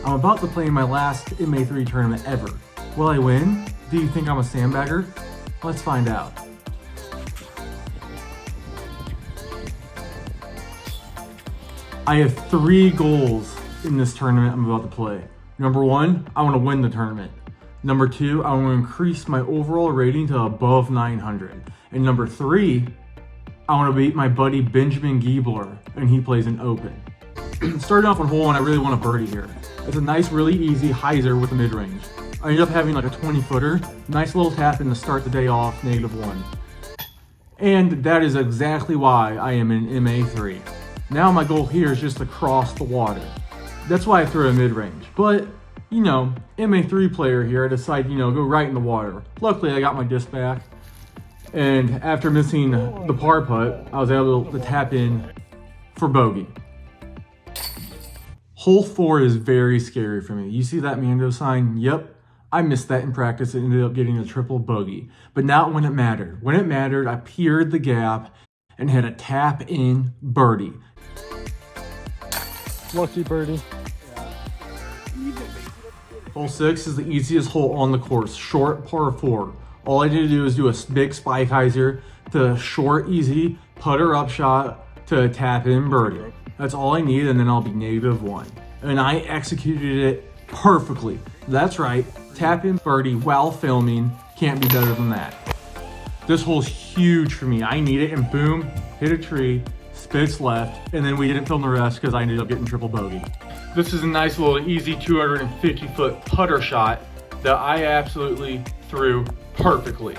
I'm about to play in my last MA3 tournament ever. Will I win? Do you think I'm a sandbagger? Let's find out. I have 3 goals in this tournament I'm about to play. Number 1, I want to win the tournament. Number 2, I want to increase my overall rating to above 900. And number 3, I want to beat my buddy Benjamin Giebler, and he plays an open. Starting off on hole 1, I really want a birdie here. It's a nice, really easy hyzer with a mid-range. I ended up having like a 20-footer. Nice little tap in to start the day off, -1. And that is exactly why I am in MA3. Now my goal here is just to cross the water. That's why I threw a mid-range. But, you know, MA3 player here, I decided, go right in the water. Luckily, I got my disc back. And after missing the par putt, I was able to tap in for bogey. Hole 4 is very scary for me. You see that Mando sign? Yep. I missed that in practice and ended up getting a triple bogey. But not when it mattered. When it mattered, I peered the gap and had a tap in birdie. Lucky birdie. Hole 6 is the easiest hole on the course. Short par 4. All I need to do is do a big spike hyzer to short, easy putter up shot to tap in birdie. That's all I need, and then I'll be -1. And I executed it perfectly. That's right, tap in birdie while filming. Can't be better than that. This hole's huge for me. I need it, and boom, hit a tree, spits left, and then we didn't film the rest because I ended up getting triple bogey. This is a nice little easy 250-foot putter shot that I absolutely threw perfectly.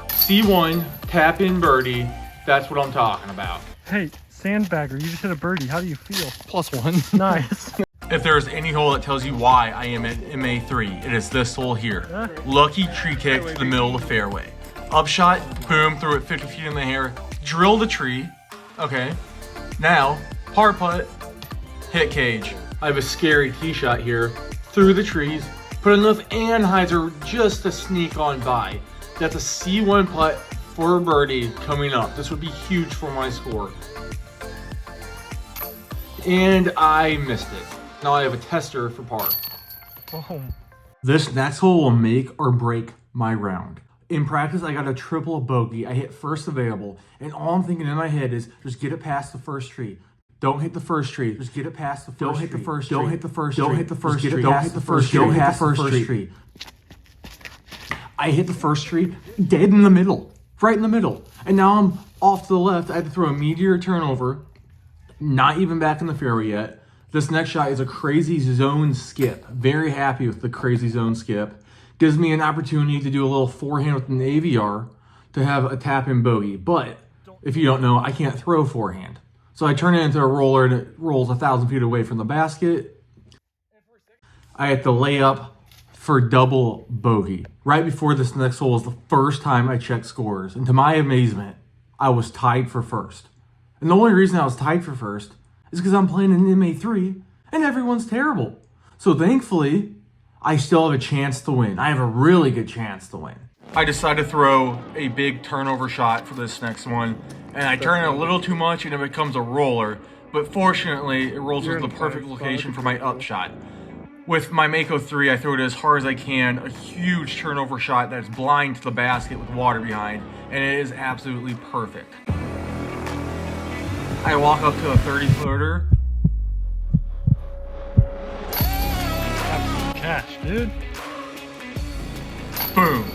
C1, tap in birdie, that's what I'm talking about. Hey, sandbagger, you just hit a birdie. How do you feel? +1. Nice. If there's any hole that tells you why I am at MA3, it is this hole here. Lucky tree kick to the middle of the fairway. Upshot, boom, threw it 50 feet in the air, drilled a tree. Okay, now, par putt, hit cage. I have a scary tee shot here, through the trees, put enough anhyzer just to sneak on by. That's a C1 putt for a birdie coming up. This would be huge for my score. And I missed it. Now I have a tester for par. Oh. This next hole will make or break my round. In practice, I got a triple bogey. I hit first available, and all I'm thinking in my head is just get it past the first tree. Don't hit the first tree. Just get it past the first tree. Don't hit the first tree. Don't hit the first tree. Don't hit the first tree. Don't hit the first tree. Don't hit the first tree. I hit the first tree dead in the middle. Right in the middle. And now I'm off to the left. I had to throw a meteor turnover. Not even back in the fairway yet. This next shot is a crazy zone skip. Very happy with the crazy zone skip. Gives me an opportunity to do a little forehand with an AVR to have a tap in bogey. But if you don't know, I can't throw forehand. So I turn it into a roller and it rolls 1,000 feet away from the basket. I had to lay up for double bogey. Right before this next hole was the first time I checked scores. And to my amazement, I was tied for first. And the only reason I was tied for first is because I'm playing in MA3 and everyone's terrible. So thankfully, I still have a chance to win. I have a really good chance to win. I decided to throw a big turnover shot for this next one, and I turn it a little too much and it becomes a roller, but fortunately it rolls into the perfect location for my upshot. With my MA3, I throw it as hard as I can, a huge turnover shot that's blind to the basket with water behind, and it is absolutely perfect. I walk up to a 30-footer. Absolute cash, dude. Boom.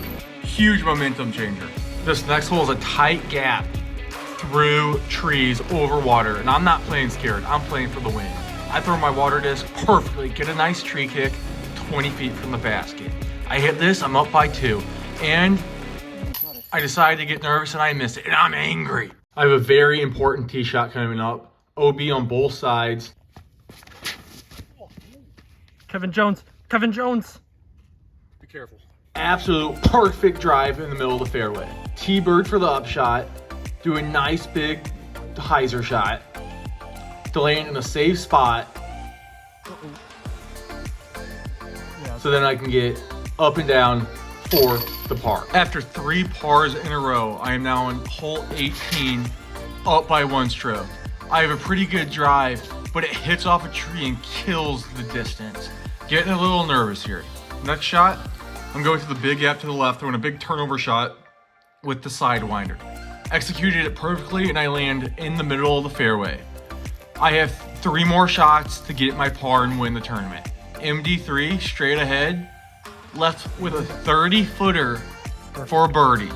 Huge momentum changer. This next hole is a tight gap through trees over water, and I'm not playing scared. I'm playing for the win. I throw my water disc perfectly, get a nice tree kick 20 feet from the basket. I hit this, I'm up by 2, and I decided to get nervous and I missed it, and I'm angry. I have a very important tee shot coming up. OB on both sides. Kevin Jones. Kevin Jones. Be careful. Absolute perfect drive in the middle of the fairway. T-bird for the upshot. Do a nice big hyzer shot. Delay it in a safe spot. So then I can get up and down for the par. After 3 pars in a row, I am now on hole 18, up by 1 stroke. I have a pretty good drive, but it hits off a tree and kills the distance. Getting a little nervous here. Next shot, I'm going to the big gap to the left, throwing a big turnover shot with the sidewinder. Executed it perfectly, and I land in the middle of the fairway. I have 3 more shots to get my par and win the tournament. MD3 straight ahead, left with a 30-footer for a birdie.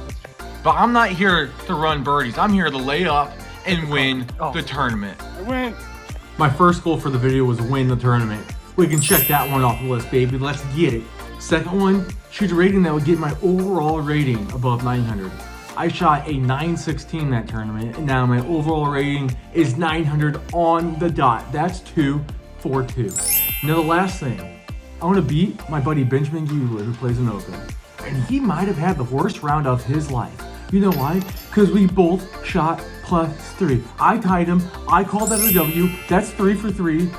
But I'm not here to run birdies. I'm here to lay up and win the tournament. I win. My first goal for the video was win the tournament. We can check that one off the list, baby. Let's get it. Second one, shoot a rating that would get my overall rating above 900. I shot a 916 that tournament, and now my overall rating is 900 on the dot. That's 242. Now the last thing, I want to beat my buddy Benjamin Guler, who plays in Oakland. And he might have had the worst round of his life. You know why? Because we both shot +3. I tied him. I called that a W. That's 3 for 3.